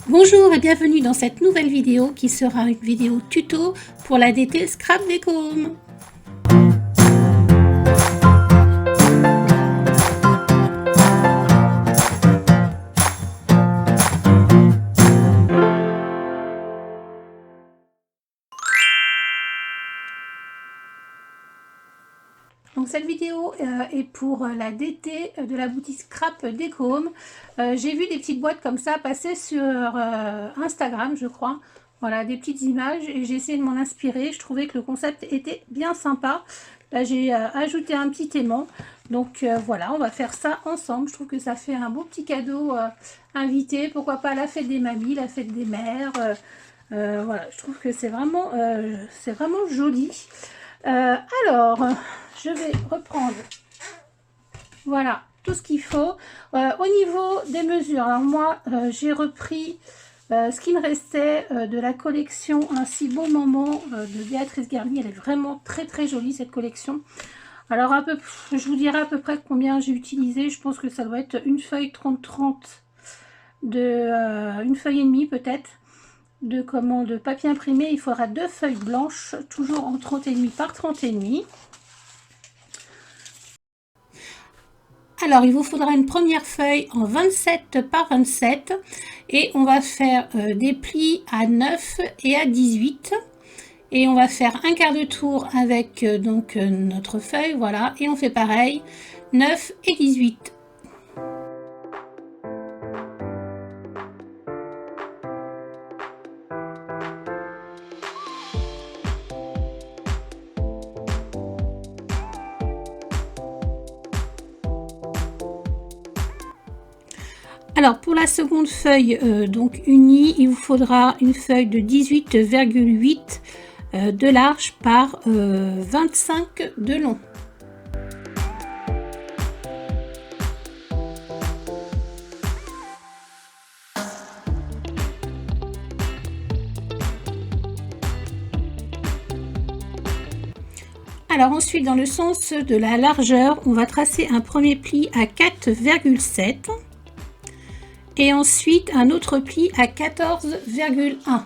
Bonjour et bienvenue dans cette nouvelle vidéo qui sera une vidéo tuto pour la DT Scrap Déco Home. Donc cette vidéo est pour la DT de la boutique Scrap Déco Home. J'ai vu des petites boîtes comme ça passer sur Instagram, je crois. Voilà, des petites images et j'ai essayé de m'en inspirer. Je trouvais que le concept était bien sympa. Là, j'ai ajouté un petit aimant. Donc voilà, on va faire ça ensemble. Je trouve que ça fait un beau petit cadeau invité. Pourquoi pas la fête des mamies, la fête des mères. Voilà, je trouve que c'est vraiment joli. Alors, je vais reprendre, voilà, tout ce qu'il faut. Au niveau des mesures, alors moi, j'ai repris ce qui me restait de la collection Un si beau moment de Béatrice Garnier. Elle est vraiment très jolie, cette collection. Alors, je vous dirai à peu près combien j'ai utilisé. Je pense que ça doit être une feuille 30-30 une feuille et demie peut-être. De papier imprimé. Il faudra 2 feuilles blanches, toujours en 30,5 par 30,5. Alors il vous faudra une première feuille en 27 par 27 et on va faire des plis à 9 et à 18 et on va faire un quart de tour avec notre feuille, voilà, et on fait pareil 9 et 18. Alors pour la seconde feuille donc unie, il vous faudra une feuille de 18,8 de large par 25 de long. Alors ensuite, dans le sens de la largeur, on va tracer un premier pli à 4,7 et ensuite un autre pli à 14,1.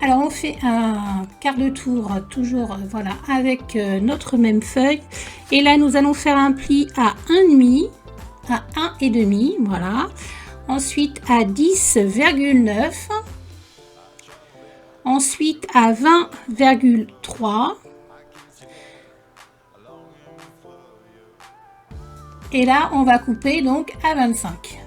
Alors on fait un quart de tour toujours, voilà, avec notre même feuille et là nous allons faire un pli à 1,5, à 1,5, voilà, ensuite à 10,9, ensuite à 20,3 et là on va couper donc à 25.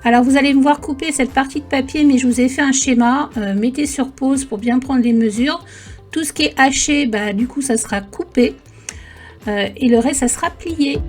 Alors vous allez me voir couper cette partie de papier, mais je vous ai fait un schéma, mettez sur pause pour bien prendre les mesures. Tout ce qui est haché, bah, du coup ça sera coupé et le reste ça sera plié.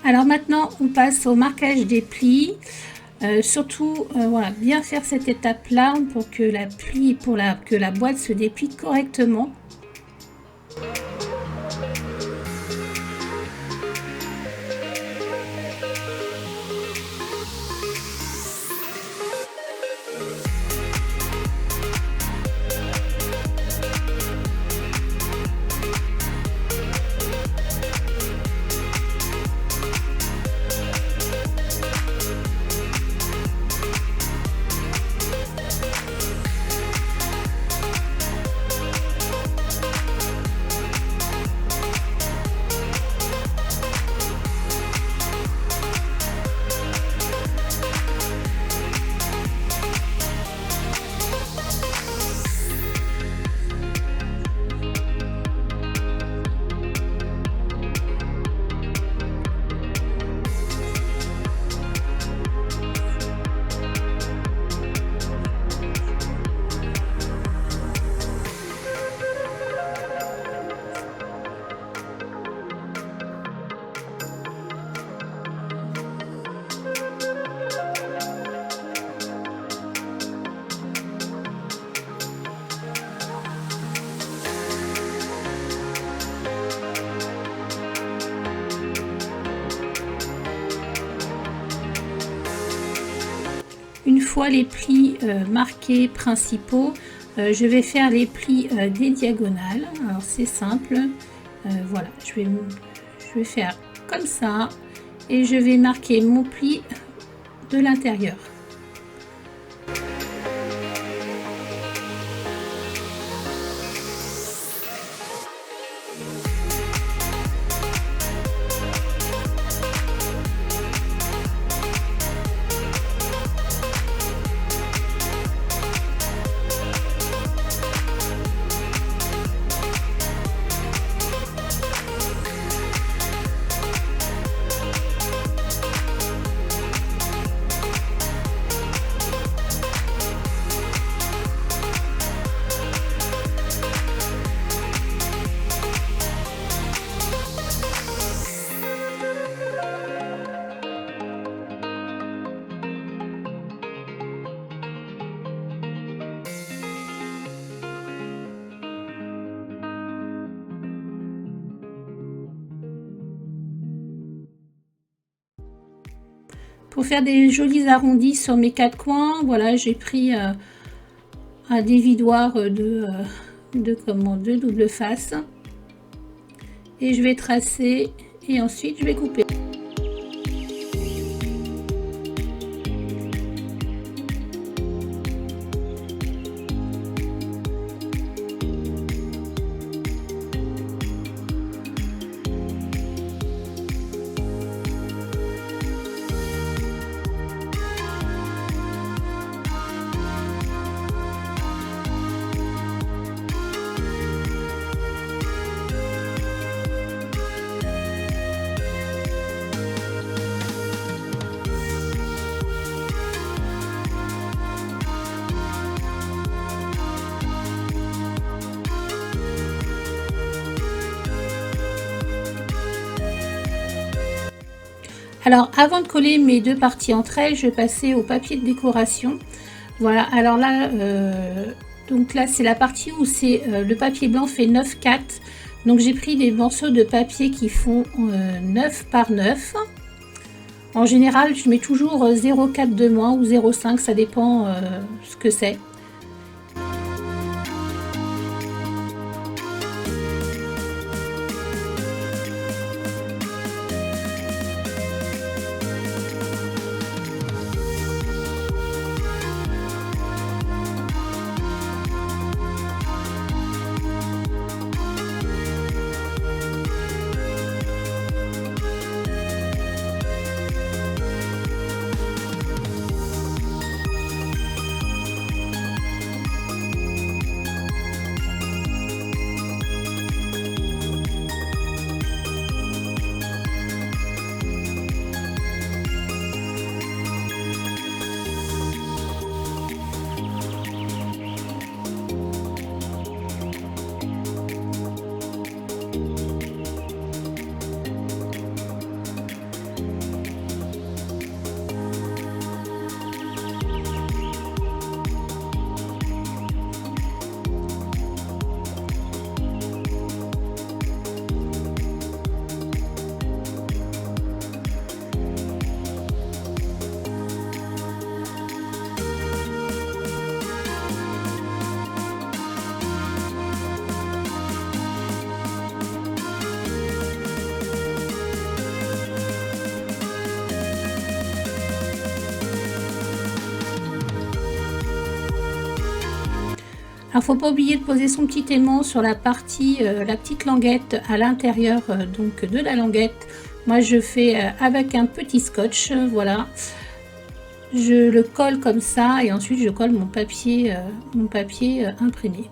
Alors maintenant, on passe au marquage des plis. Surtout, voilà, bien faire cette étape-là pour que que la boîte se déplie correctement. Une fois les plis marqués principaux, je vais faire les plis des diagonales. Alors c'est simple, voilà, je vais faire comme ça et je vais marquer mon pli de l'intérieur. Pour faire des jolis arrondis sur mes quatre coins, voilà, j'ai pris un dévidoir de double face et je vais tracer et ensuite je vais couper. Alors avant de coller mes deux parties entre elles, je vais passer au papier de décoration. Voilà, alors là, donc là c'est la partie où c'est le papier blanc fait 9,4. Donc j'ai pris des morceaux de papier qui font 9 par 9. En général, je mets toujours 0,4 de moins ou 0,5, ça dépend ce que c'est. Alors, faut pas oublier de poser son petit aimant sur la partie, la petite languette à l'intérieur donc de la languette. Moi, je fais avec un petit scotch, voilà. Je le colle comme ça et ensuite je colle mon papier imprimé.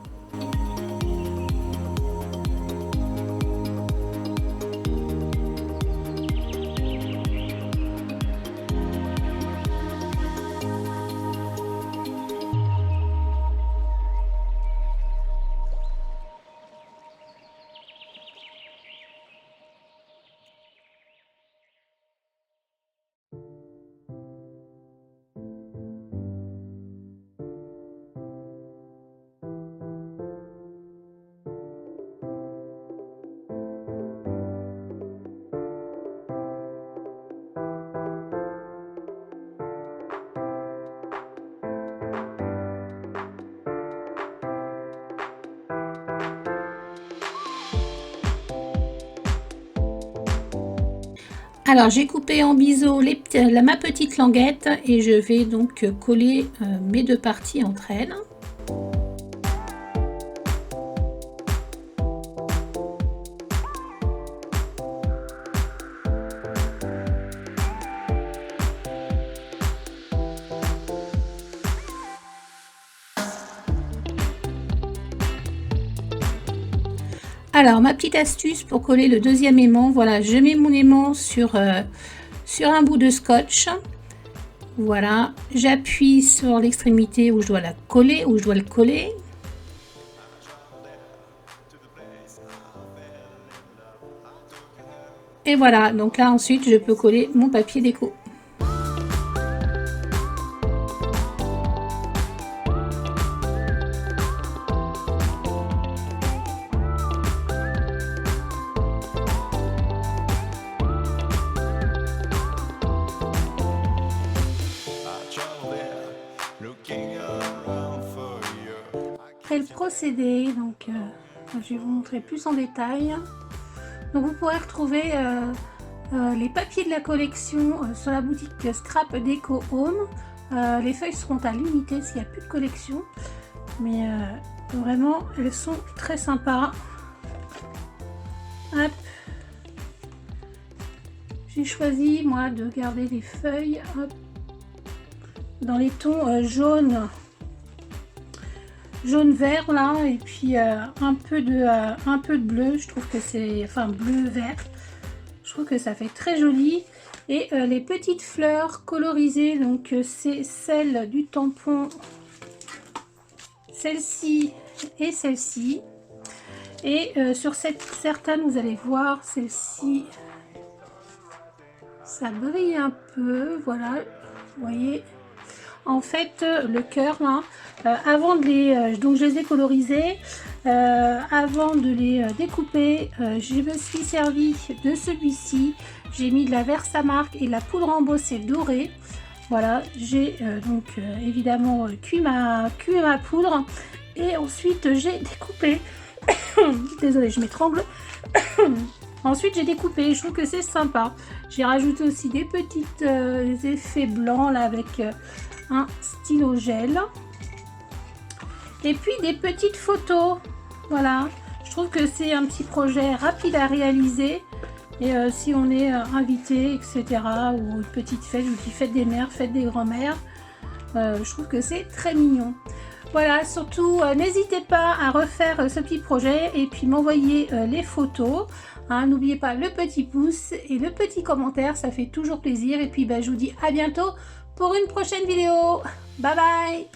Alors j'ai coupé en biseau ma petite languette et je vais donc coller mes deux parties entre elles. Alors, ma petite astuce pour coller le deuxième aimant, voilà, je mets mon aimant sur un bout de scotch. Voilà, j'appuie sur l'extrémité où je dois la coller, où je dois le coller. Et voilà, donc là ensuite je peux coller mon papier déco. Après le procédé, donc je vais vous montrer plus en détail. Donc vous pourrez retrouver les papiers de la collection sur la boutique Scrap Deco Home. Les feuilles seront à l'unité s'il n'y a plus de collection, mais vraiment elles sont très sympas. Hop. J'ai choisi moi de garder les feuilles dans les tons jaune vert là, et puis un peu de bleu. Je trouve que c'est, enfin bleu vert, je trouve que ça fait très joli. Et les petites fleurs colorisées, donc c'est celle du tampon, celle-ci et celle-ci. Et sur certaines vous allez voir, celle-ci ça brille un peu, voilà, vous voyez. En fait, le cœur là, avant de les, donc je les ai colorisés, avant de les découper, je me suis servi de celui-ci. J'ai mis de la Versamark et de la poudre embossée dorée. Voilà, j'ai donc évidemment cuit ma poudre et ensuite j'ai découpé. Désolée, je m'étrangle. Ensuite j'ai découpé, je trouve que c'est sympa. J'ai rajouté aussi des petits effets blancs là avec un stylo gel. Et puis des petites photos. Voilà, je trouve que c'est un petit projet rapide à réaliser. Et si on est invité, etc. ou une petite fête, je vous dis fête des mères, fête des grands-mères, je trouve que c'est très mignon. Voilà, surtout n'hésitez pas à refaire ce petit projet et puis m'envoyer les photos. Hein, n'oubliez pas le petit pouce et le petit commentaire, ça fait toujours plaisir. Et puis je vous dis à bientôt pour une prochaine vidéo. Bye bye.